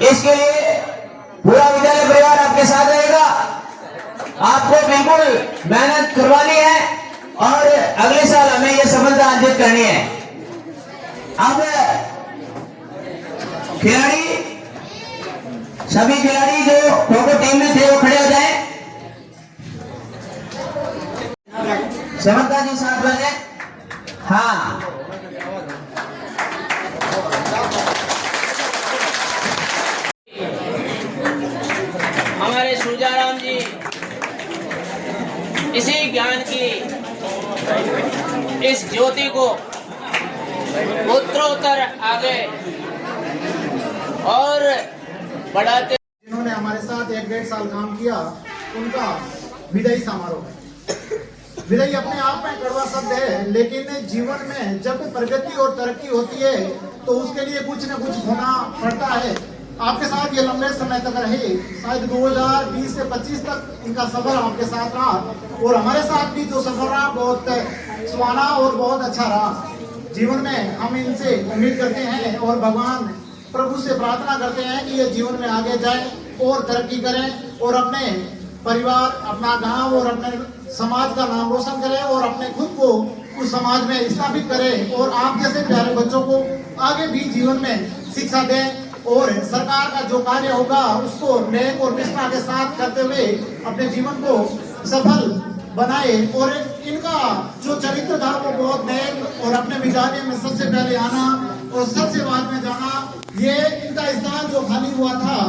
इसके लिए पूरा विद्यालय परिवार आपके साथ रहेगा। आपको बिल्कुल मेहनत करवानी है और अगले साल हमें यह सफलता अर्जित करनी है। अब खिलाड़ी, सभी खिलाड़ी जो खो खो टीम में थे वो खड़े हो जाएं। समर्था जी साथ बने। हाँ, हमारे सुजाराम जी इसी ज्ञान की इस ज्योति को उत्तरोत्तर आगे और बढ़ाते। जिन्होंने हमारे साथ 1-1.5 साल काम किया, उनका विदाई समारोह है। विदाई अपने आप में कड़वा शब्द है, लेकिन जीवन में जब प्रगति और तरक्की होती है तो उसके लिए कुछ न कुछ होना पड़ता है। आपके साथ ये लंबे समय तक रहे, शायद 2020 से 25 तक इनका सफर आपके साथ रहा और हमारे साथ भी जो सफर रहा बहुत सुहाना और बहुत अच्छा रहा। जीवन में हम इनसे उम्मीद करते हैं और भगवान प्रभु से प्रार्थना करते हैं कि ये जीवन में आगे जाए और तरक्की करें और अपने परिवार, अपना गांव और अपने समाज का नाम रोशन करें और अपने खुद को उस समाज में स्थापित करें और आप जैसे प्यारे बच्चों को आगे भी जीवन में शिक्षा दें और सरकार का जो कार्य होगा उसको नेक और निष्ठा के साथ करते हुए अपने जीवन को सफल बनाए। और इनका जो चरित्र था वो बहुत नेक और अपने विद्यालय में सबसे पहले आना और सबसे बाद में जाना, ये इनका स्थान जो खाली हुआ था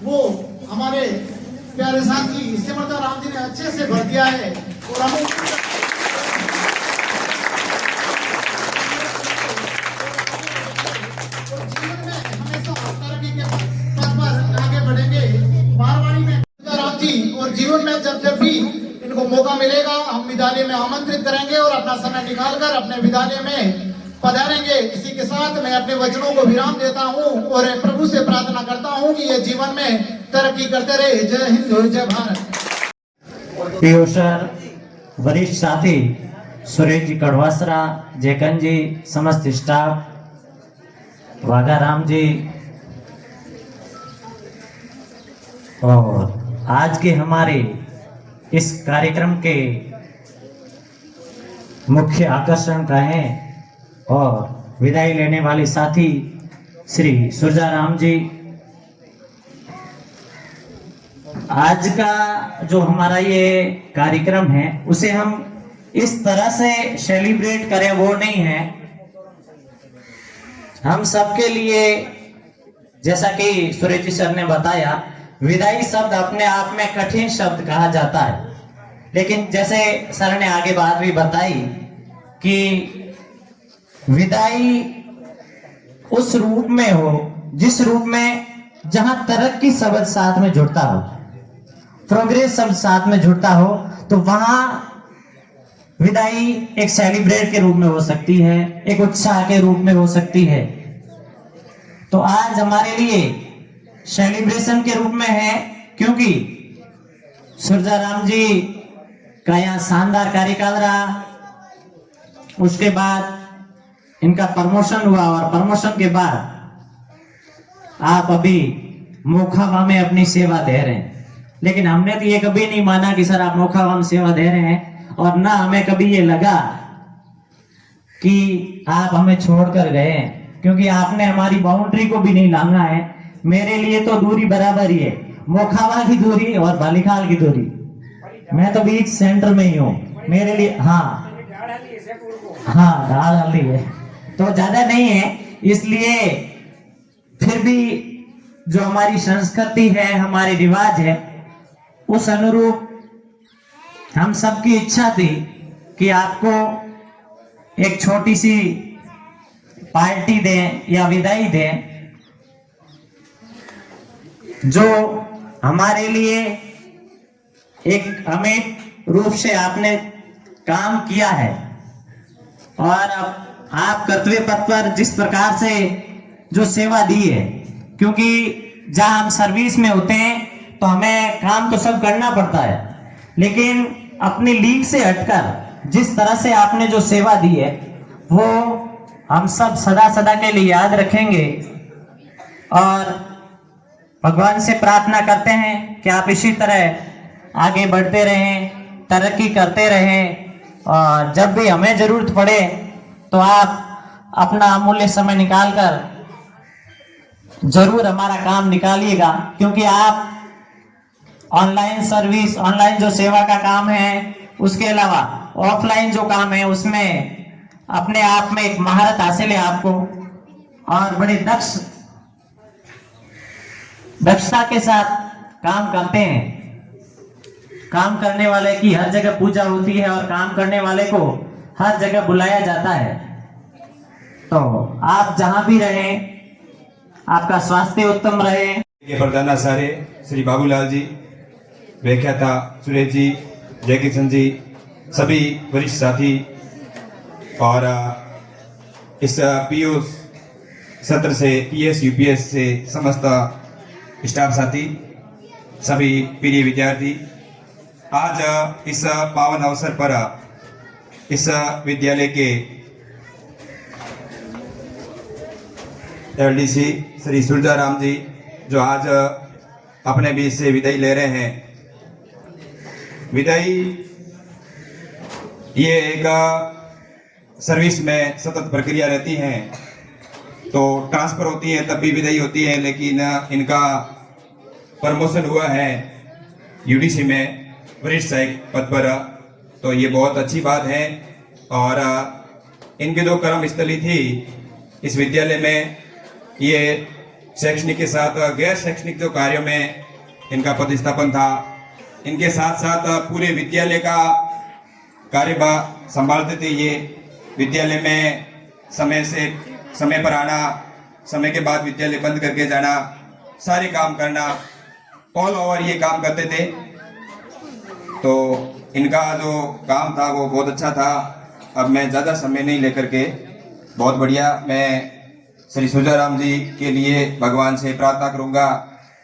वो हमारे प्यारे साथी समर्था राम जी ने अच्छे से भर दिया है और हम जीवन में हमेशा तरक्की के पथ पर आगे बढ़ेंगे। मारवाड़ी में राम जी और जीवन में जब भी इनको मौका मिलेगा हम विद्यालय में आमंत्रित करेंगे और अपना समय निकालकर अपने विद्यालय में पधारेंगे। इसी के साथ मैं अपने वचनों को विराम देता हूं और प्रभु से प्रार्थना करता हूं कि ये जीवन में तरक्की करते रहे। जय हिंद, जय भारत। पीयूषर, वरिष्ठ साथी सुरेश जी कड़वासरा, जयकन जी, समस्त स्टाफ, वाघाराम जी और आज के हमारे इस कार्यक्रम के मुख्य आकर्षण रहे और विदाई लेने वाले साथी श्री सुरजाराम जी। आज का जो हमारा ये कार्यक्रम है उसे हम इस तरह से सेलिब्रेट करें वो नहीं है। हम सबके लिए, जैसा कि सुरेश जी सर ने बताया, विदाई शब्द अपने आप में कठिन शब्द कहा जाता है, लेकिन जैसे सर ने आगे बात भी बताई कि विदाई उस रूप में हो जिस रूप में जहां तरक्की शब्द साथ में जुड़ता हो, प्रोग्रेस शब्द साथ में जुड़ता हो, तो वहां विदाई एक सेलिब्रेट के रूप में हो सकती है, एक उत्साह के रूप में हो सकती है। तो आज हमारे लिए सेलिब्रेशन के रूप में है, क्योंकि सुरजाराम जी का यहाँ शानदार कार्यकाल रहा, उसके बाद इनका प्रमोशन हुआ और प्रमोशन के बाद आप अभी मोखावा में अपनी सेवा दे रहे हैं। लेकिन हमने तो ये कभी नहीं माना कि सर आप मोखावा में सेवा दे रहे हैं, और ना हमें कभी ये लगा कि आप हमें छोड़कर गए हैं, क्योंकि आपने हमारी बाउंड्री को भी नहीं लांघा है। मेरे लिए तो दूरी बराबर ही है, मोखावा की दूरी और बालिखाल की दूरी, मैं तो बीच सेंटर में ही हूँ। मेरे लिए हाँ ढाल हल्दी है तो ज्यादा नहीं है, इसलिए फिर भी जो हमारी संस्कृति है, हमारे रिवाज है, उस अनुरूप हम सबकी इच्छा थी कि आपको एक छोटी सी पार्टी दें या विदाई दें, जो हमारे लिए एक अमिट रूप से आपने काम किया है। और अब आप कर्तव्य पथ पर जिस प्रकार से जो सेवा दी है, क्योंकि जहां हम सर्विस में होते हैं तो हमें काम तो सब करना पड़ता है, लेकिन अपनी लीग से हटकर जिस तरह से आपने जो सेवा दी है वो हम सब सदा सदा के लिए याद रखेंगे। और भगवान से प्रार्थना करते हैं कि आप इसी तरह आगे बढ़ते रहें, तरक्की करते रहें और जब भी हमें जरूरत पड़े तो आप अपना अमूल्य समय निकालकर जरूर हमारा काम निकालिएगा, क्योंकि आप ऑनलाइन सर्विस, ऑनलाइन जो सेवा का काम है, उसके अलावा ऑफलाइन जो काम है उसमें अपने आप में एक महारत हासिल है आपको और बड़े दक्षता के साथ काम करते हैं। काम करने वाले की हर जगह पूजा होती है और काम करने वाले को हर जगह बुलाया जाता है। तो आप जहां भी रहें, आपका स्वास्थ्य उत्तम रहे। के प्रधानाचार्य श्री बाबूलाल जी, व्याख्याता सुरेश जी, जय किशन जी, सभी वरिष्ठ साथी और इस पीओ सत्र से पीएस यूपीएस से समस्त स्टाफ साथी, सभी प्रिय विद्यार्थी, आज इस पावन अवसर पर इस विद्यालय के एलडीसी श्री सुरजाराम जी जो आज अपने बीच से विदाई ले रहे हैं। विदाई ये एक सर्विस में सतत प्रक्रिया रहती है, तो ट्रांसफर होती है तब भी विदाई होती है, लेकिन इनका प्रमोशन हुआ है यूडीसी में वरिष्ठ सहायक पद पर, तो ये बहुत अच्छी बात है। और इनके जो कर्मस्थली थी इस विद्यालय में, ये शैक्षणिक के साथ गैर शैक्षणिक जो कार्यों में इनका प्रतिस्थापन था, इनके साथ साथ पूरे विद्यालय का कार्यभार संभालते थे। ये विद्यालय में समय पर आना, समय के बाद विद्यालय बंद करके जाना, सारे काम करना, ऑल ओवर ये काम करते थे। तो इनका जो काम था वो बहुत अच्छा था। अब मैं ज़्यादा समय नहीं लेकर के, बहुत बढ़िया, मैं श्री सुरजाराम जी के लिए भगवान से प्रार्थना करूंगा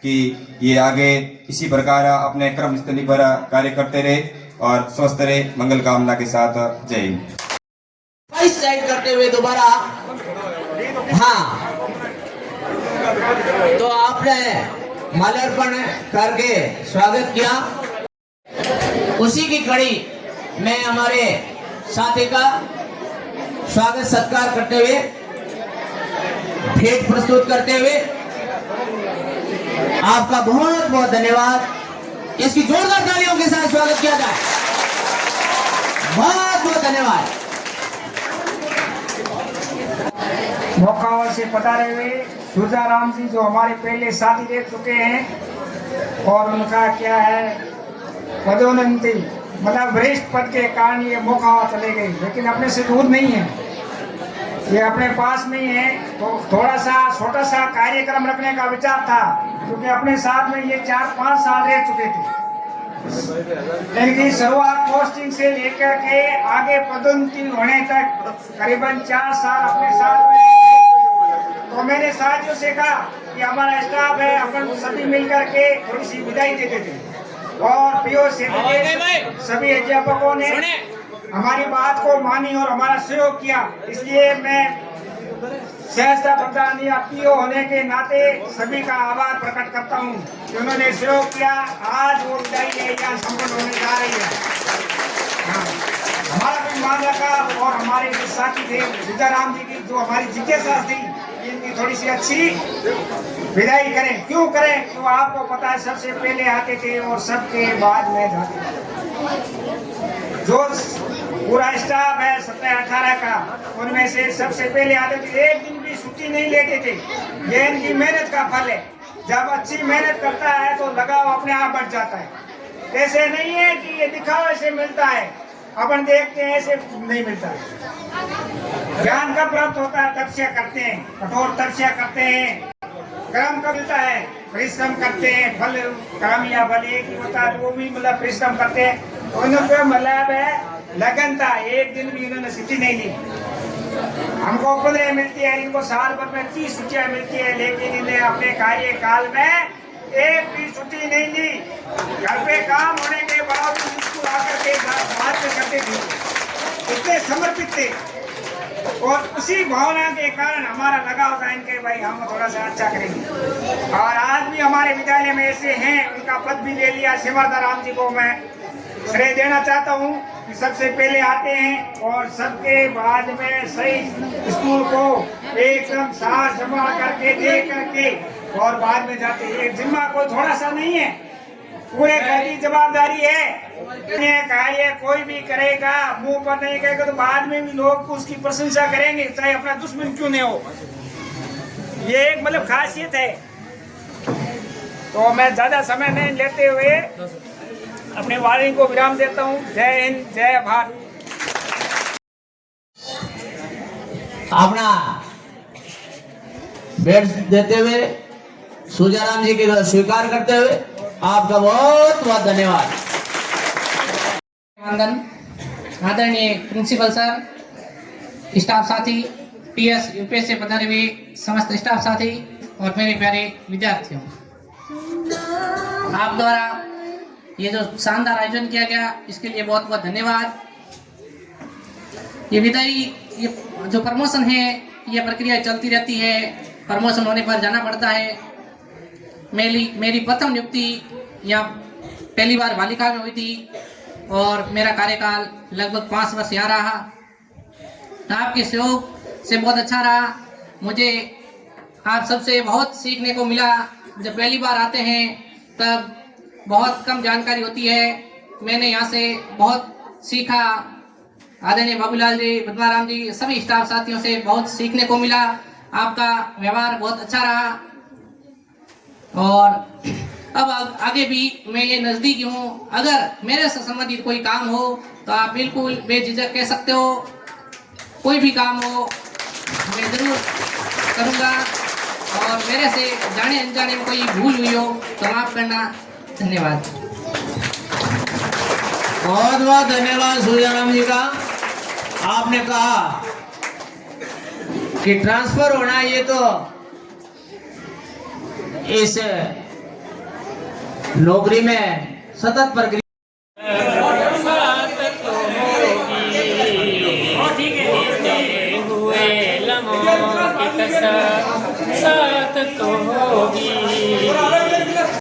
कि ये आगे इसी प्रकार अपने कर्मस्थली पर कार्य करते रहे और स्वस्थ रहे, मंगल कामना के साथ। जय हिंद। इस साइड करते हुए दोबारा, हाँ, तो आपने माल्यार्पण करके स्वागत किया। उसी की कड़ी में हमारे साथी का स्वागत सत्कार करते हुए, भेंट प्रस्तुत करते हुए आपका बहुत बहुत धन्यवाद। इसकी जोरदार तालियों के साथ स्वागत किया जाए। बहुत बहुत धन्यवाद। मोखावर से पधारे हुए सुरजाराम जी जो हमारे पहले साथी रह चुके हैं और उनका क्या है पदोन्नति, मतलब वरिष्ठ पद के कारण ये मोखावर चले गए, लेकिन अपने से दूर नहीं है, ये अपने पास में ही है। तो थोड़ा सा छोटा सा कार्यक्रम रखने का विचार था, क्योंकि अपने साथ में ये 4-5 साल रह चुके थे। इनकी शुरुआत पोस्टिंग से लेकर के आगे पदोन्नति होने तक करीबन 4 साल अपने साथ में। तो मैंने साथियों से कहा कि हमारा स्टाफ है, अपन सभी मिलकर के थोड़ी सी विदाई देते थे, और पीओ से सभी अध्यापकों ने हमारी बात को मानी और हमारा सहयोग किया। इसलिए मैं सहजता प्रधान या पीओ होने के नाते सभी का आभार प्रकट करता हूँ कि उन्होंने सहयोग किया। आज वो विदाई यहाँ संपन्न होने जा रही है। हाँ, हमारा भी मान रखा और हमारे जो साथी थे सुरजाराम जी की जो हमारी जिज्ञासा थी, इनकी थोड़ी सी अच्छी विदाई करें। क्यों करें? तो आपको पता है सबसे पहले आते थे और सबके बाद में जाते थे। जो पूरा स्टाफ है 17-18 का, उनमें से सबसे पहले आते थे, एक दिन भी छुट्टी नहीं लेते थे। ये इनकी मेहनत का फल है। जब अच्छी मेहनत करता है तो लगाव अपने आप बढ़ जाता है। ऐसे नहीं है कि ये दिखावे से मिलता है, अपन देखते हैं ऐसे नहीं मिलता है। ज्ञान कब प्राप्त होता है? तपस्या करते हैं, कठोर तपस्या करते हैं। कर्म कब मिलता है? परिश्रम करते हैं। फल कर्म या फल एक ही होता है, वो भी मतलब परिश्रम करते हैं। उनको मतलब है लगन था, एक दिन भी इन्होंने छुट्टी नहीं ली। हमको 15 मिलती है, इनको साल भर में 30 छुट्टियां मिलती है, लेकिन इन्हें अपने कार्यकाल में एक भी छुट्टी नहीं ली। घर पे काम होने के बावजूद स्कूल आकर के बात करते थे, इतने समर्पित थे। और उसी भावना के कारण हमारा लगाव था इनके, भाई हम थोड़ा सा अच्छा करेंगे। और आज भी हमारे विद्यालय में ऐसे हैं, उनका पद भी ले लिया। सिमरता राम जी को मैं श्रेय देना चाहता हूँ कि सबसे पहले आते हैं और सबके बाद में सही स्कूल को एकदम साथ जमा करके दे करके और बाद में जाते हैं। ये जिम्मा कोई थोड़ा सा नहीं है, पूरे घर की जवाबदारी है। ये कोई भी करेगा, मुंह पर नहीं करेगा तो बाद में भी लोग उसकी प्रशंसा करेंगे, चाहे अपना दुश्मन क्यों नहीं हो। ये एक मतलब खासियत है। तो मैं ज्यादा समय नहीं लेते हुए अपने वाणी को विराम देता हूँ। जय हिंद, जय भारत। अपना बेड देते हुए सूजाराम जी के स्वीकार करते हुए आपका बहुत बहुत धन्यवाद। वंदन आदरणीय प्रिंसिपल सर, स्टाफ साथी, PS UPS से पधारे हुए समस्त स्टाफ साथी और मेरे प्यारे विद्यार्थियों, आप द्वारा ये जो शानदार आयोजन किया गया इसके लिए बहुत बहुत धन्यवाद। ये विदाई, ये जो प्रमोशन है, ये प्रक्रिया चलती रहती है। प्रमोशन होने पर जाना पड़ता है। मेरी प्रथम नियुक्ति यहाँ पहली बार बालिका में हुई थी और मेरा कार्यकाल लगभग 5 वर्ष यहाँ रहा। आपके सहयोग से बहुत अच्छा रहा। मुझे आप सबसे बहुत सीखने को मिला। जब पहली बार आते हैं तब बहुत कम जानकारी होती है। मैंने यहाँ से बहुत सीखा। आदरणीय बाबूलाल जी, पद्माराम जी, सभी स्टाफ साथियों से बहुत सीखने को मिला। आपका व्यवहार बहुत अच्छा रहा और अब आगे भी मैं ये नज़दीकी हूँ। अगर मेरे से संबंधित कोई काम हो तो आप बिल्कुल बेझिझक कह सकते हो। कोई भी काम हो मैं ज़रूर करूँगा और मेरे से जाने अनजाने में कोई भूल हुई हो तो माफ़ करना। धन्यवाद। बहुत बहुत धन्यवाद सूर्याराम जी का। आपने कहा कि ट्रांसफर होना ये तो इस नौकरी में सतत प्रक्रिया साथ तो होगी।